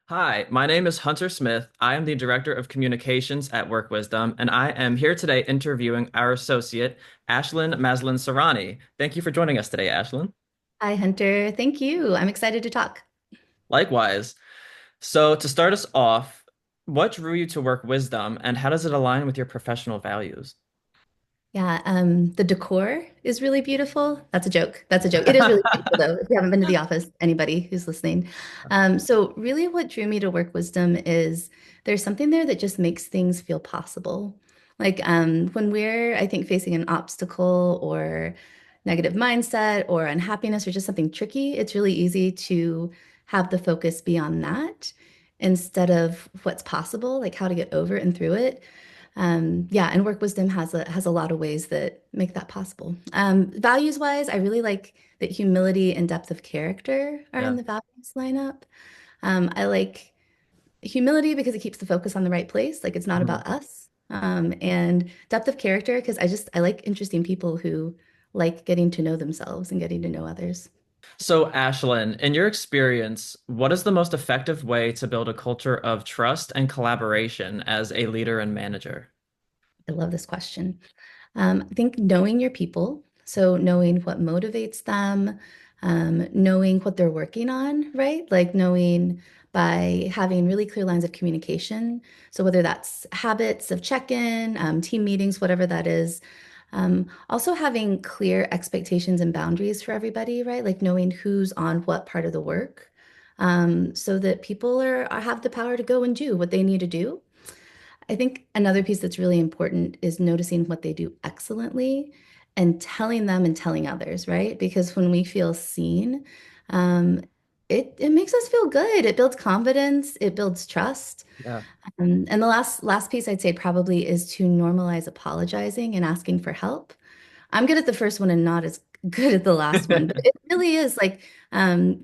Hi, my name is Hunter Smith. I am the Director of Communications at Work Wisdom, and I am here today interviewing our associate, Ashlinn Masland-Sarani. Thank you for joining us today, Ashlyn. Hi, Hunter. Thank you. I'm excited to talk. Likewise. So, to start us off, what drew you to Work Wisdom, and how does it align with your professional values? Yeah, the decor is really beautiful. That's a joke. That's a joke. It is really beautiful, though. If you haven't been to the office, anybody who's listening. So really what drew me to Work Wisdom is there's something there that just makes things feel possible. Like when we're, I think, facing an obstacle or negative mindset or unhappiness or just something tricky, it's really easy to have the focus be on that instead of what's possible, like how to get over and through it. Yeah, and work wisdom has a lot of ways that make that possible. Values wise, I really like that humility and depth of character are in Yeah. the values lineup. I like humility because it keeps the focus on the right place, like it's not Mhm. about us. And depth of character because I like interesting people who like getting to know themselves and getting to know others. So, Ashlyn, in your experience, what is the most effective way to build a culture of trust and collaboration as a leader and manager? I love this question. I think knowing your people, so knowing what motivates them, knowing what they're working on, right? Like knowing by having really clear lines of communication. So whether that's habits of check-in, team meetings, whatever that is. Also having clear expectations and boundaries for everybody, right? Like knowing who's on what part of the work, so that people have the power to go and do what they need to do. I think another piece that's really important is noticing what they do excellently and telling them and telling others, right? Because when we feel seen, um, it makes us feel good. It builds confidence, it builds trust. Yeah. And the last piece I'd say probably is to normalize apologizing and asking for help. I'm good at the first one and not as good at the last one, but it really is like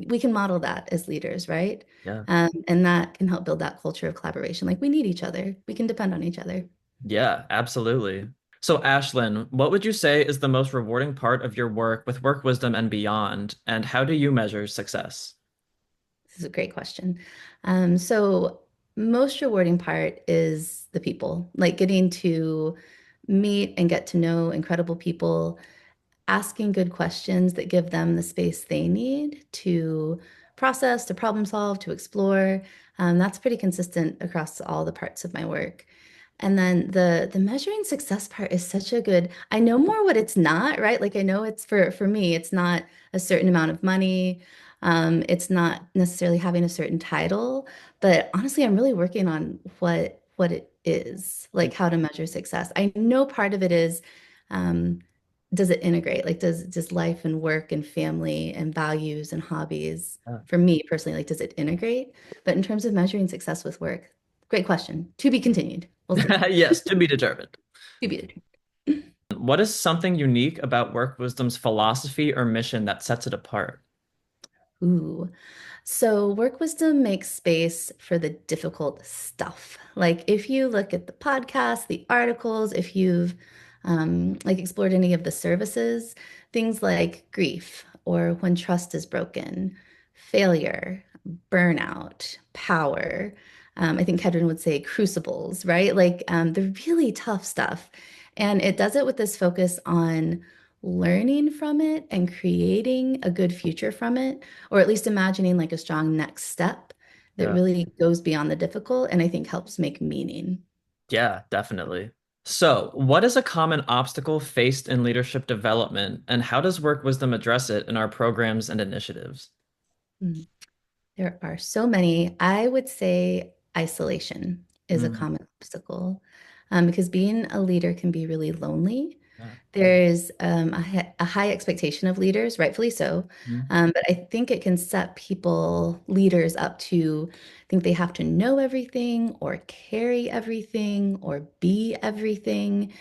we can model that as leaders, right? Yeah. And that can help build that culture of collaboration. Like we need each other. We can depend on each other. Yeah, absolutely. So, Ashlyn, what would you say is the most rewarding part of your work with Work Wisdom and beyond, and how do you measure success? This is a great question. So most rewarding part is the people, like getting to meet and get to know incredible people, asking good questions that give them the space they need to process, to problem solve, to explore. That's pretty consistent across all the parts of my work. And then the measuring success part is such a good, I know more what it's not, right? Like I know it's for me, it's not a certain amount of money. It's not necessarily having a certain title, but honestly, I'm really working on what it is, like how to measure success. I know part of it is um, does it integrate? Like does life and work and family and values and hobbies, Yeah. for me personally, like does it integrate? But in terms of measuring success with work, great question. To be continued. We'll see. Yes, to be determined. To be determined. What is something unique about Work Wisdom's philosophy or mission that sets it apart? Ooh. So work wisdom makes space for the difficult stuff. Like if you look at the podcast, the articles, if you've like explored any of the services, things like grief or when trust is broken, failure, burnout, power. I think Kedron would say crucibles, right? Like the really tough stuff. And it does it with this focus on learning from it and creating a good future from it, or at least imagining like a strong next step that Yeah. really goes beyond the difficult and I think helps make meaning. Yeah, definitely. So, what is a common obstacle faced in leadership development, and how does Work Wisdom address it in our programs and initiatives? Mm. There are so many. I would say isolation is a Mm, common obstacle because being a leader can be really lonely. yeah. There's a high expectation of leaders, rightfully so. Mm, But I think it can set people, leaders, up to think they have to know everything or carry everything or be everything.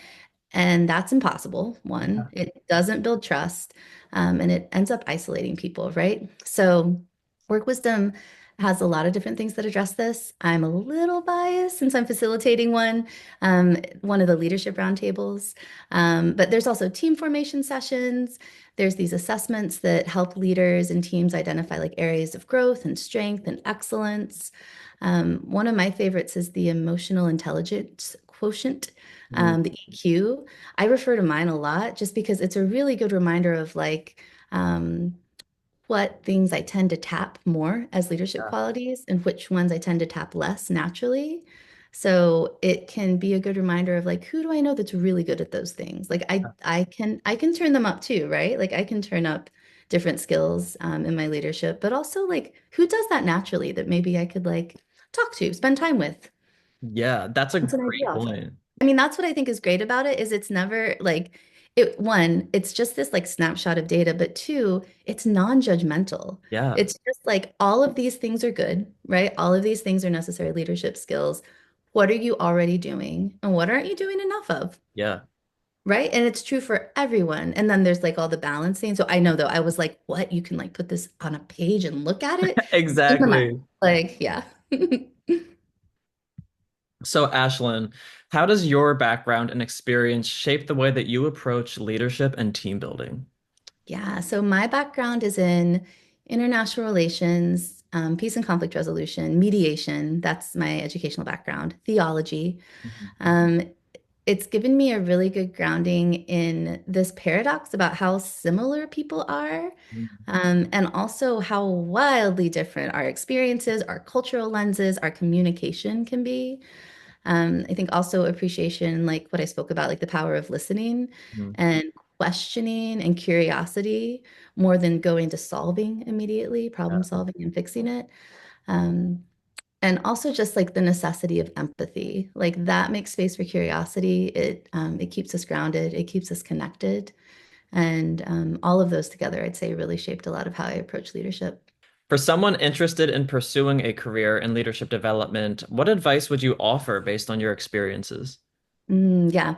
And that's impossible. One, yeah. it doesn't build trust, and it ends up isolating people, right? So, work wisdom. has a lot of different things that address this. I'm a little biased since I'm facilitating one of the leadership roundtables. But there's also team formation sessions. There's these assessments that help leaders and teams identify like areas of growth and strength and excellence. One of my favorites is the emotional intelligence quotient, Mm, the EQ. I refer to mine a lot just because it's a really good reminder of like, what things I tend to tap more as leadership yeah, qualities and which ones I tend to tap less naturally. So it can be a good reminder of like, who do I know that's really good at those things? Like I can turn them up too, right? Like I can turn up different skills in my leadership, but also like who does that naturally that maybe I could like talk to, spend time with. yeah, that's a It's an idea great off of. point. I mean, that's what I think is great about it is it's never like one, it's just this like snapshot of data, but two, it's non-judgmental. Yeah, It's just like all of these things are good, right? All of these things are necessary leadership skills. What are you already doing and what aren't you doing enough of? yeah, Right? And it's true for everyone. And then there's like all the balancing. So I know though, I was like, what? You can like put this on a page and look at it? In my mind. exactly. Like, yeah. So, Ashlyn, how does your background and experience shape the way that you approach leadership and team building? Yeah, so my background is in international relations, peace and conflict resolution, mediation. That's my educational background, theology. Mhm. Um, it's given me a really good grounding in this paradox about how similar people are, and also how wildly different our experiences, our cultural lenses, our communication can be. I think also appreciation, like what I spoke about, like the power of listening Mhm. and questioning and curiosity more than going to solving immediately, problem Yeah. solving and fixing it. Um, and also just like the necessity of empathy, like that makes space for curiosity. It keeps us grounded, it keeps us connected, and all of those together, I'd say, really shaped a lot of how I approach leadership. For someone interested in pursuing a career in leadership development, what advice would you offer based on your experiences? Yeah.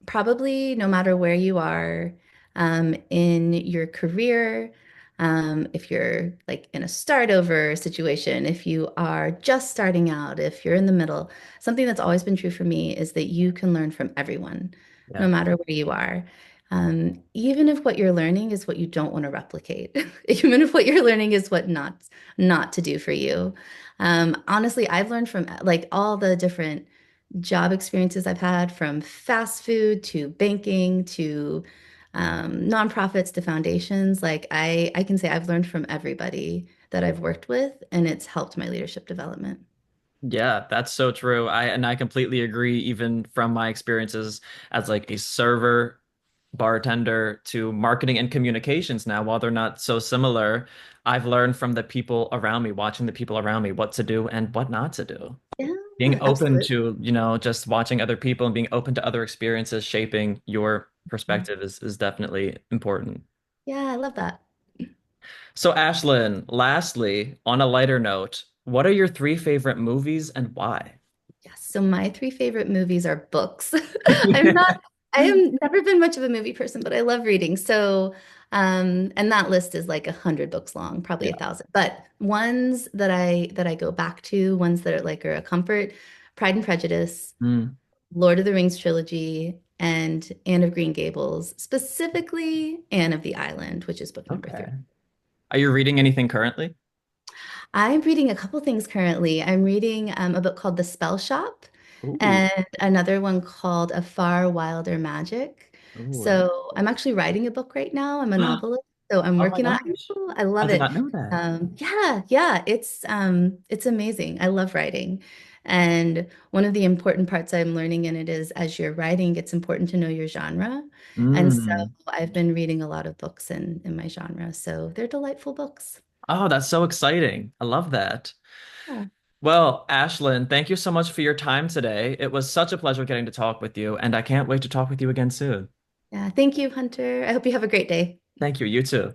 Probably no matter where you are in your career, if you're like in a start over situation, if you are just starting out, if you're in the middle, something that's always been true for me is that you can learn from everyone, no Yeah. matter where you are. Even if what you're learning is what you don't want to replicate, even if what you're learning is what not to do for you. Honestly, I've learned from like all the different job experiences I've had from fast food to banking to nonprofits to foundations. Like I can say I've learned from everybody that I've worked with, and it's helped my leadership development. Yeah, that's so true. I completely agree, even from my experiences as like a server, bartender to marketing and communications now, while they're not so similar, I've learned from the people around me, watching the people around me, what to do and what not to do. Yeah, Being open absolutely. to, just watching other people and being open to other experiences shaping your perspective is definitely important. Yeah, I love that. So, Ashlyn, lastly, on a lighter note, what are your three favorite movies and why? Yes. So my three favorite movies are books. I'm not, I have never been much of a movie person, but I love reading. So, and that list is like 100 books long, probably a Yeah. thousand. But ones that I go back to, ones that are like are a comfort, Pride and Prejudice, Mm, Sh- Lord of the Rings trilogy, and Anne of Green Gables, specifically Anne of the Island, which is book number okay. 3. Are you reading anything currently? I'm reading a couple things currently. I'm reading a book called The Spell Shop Ooh, and another one called A Far Wilder Magic. ooh. So I'm actually writing a book right now. I'm a novelist, so I'm Oh my working on gosh. it. I I love did it. not know that. Yeah, yeah, it's amazing. I love writing. And one of the important parts I'm learning in it is as you're writing, it's important to know your genre. And so Mm. I've been reading a lot of books in my genre. So they're delightful books. Oh, that's so exciting. I love that. Yeah. Well, Ashlyn, thank you so much for your time today. It was such a pleasure getting to talk with you, and I can't wait to talk with you again soon. Yeah. Thank you, Hunter. I hope you have a great day. Thank you. You too.